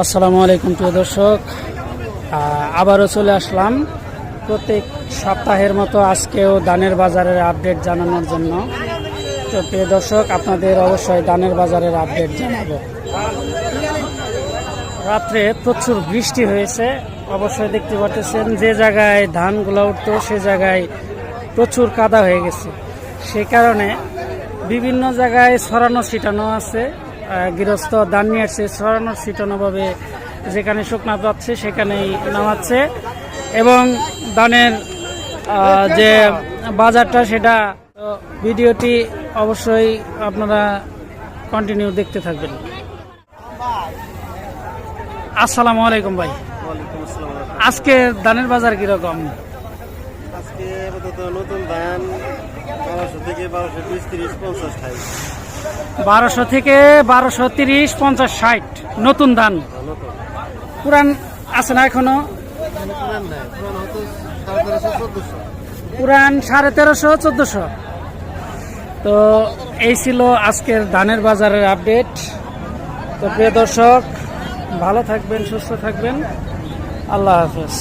আসসালামু আলাইকুম প্রিয় দর্শক, আবারও চলে আসলাম প্রত্যেক সপ্তাহের মতো আজকেও ধানের বাজারের আপডেট জানানোর জন্য। তো প্রিয় দর্শক, আপনাদের অবশ্যই ধানের বাজারের আপডেট জানাবো। রাত্রে প্রচুর বৃষ্টি হয়েছে, অবশ্যই দেখতে পাচ্ছেন যে জায়গায় ধানগুলো উঠতো সে জায়গায় প্রচুর কাদা হয়ে গেছে। সে কারণে বিভিন্ন জায়গায় ছড়ানো ছিটানো আছে, গৃহস্থ ধান নিয়ে আসছে ছড়ানো ছিটানোভাবে, যেখানে শুকনা যাচ্ছে সেখানেই নামাচ্ছে এবং ধানের যে বাজারটা সেটা। ভিডিওটি অবশ্যই আপনারা কন্টিনিউ দেখতে থাকবেন। আসসালামু আলাইকুম ভাই। আজকে ধানের বাজার কিরকম? আজকে আপাতত নতুন ধান 1200 থেকে 1220, 30, 50, 60। 1200 থেকে 1230, 50, 60 নতুন ধান। নতুন পুরান আছে না এখনো? পুরান নাই, পুরান হয়তো 1350, 1400। পুরান 1350, 1400। তো এই ছিল আজকের ধানের বাজারের আপডেট। তো প্রিয় দর্শক, ভালো থাকবেন, সুস্থ থাকবেন, আল্লাহ হাফেজ।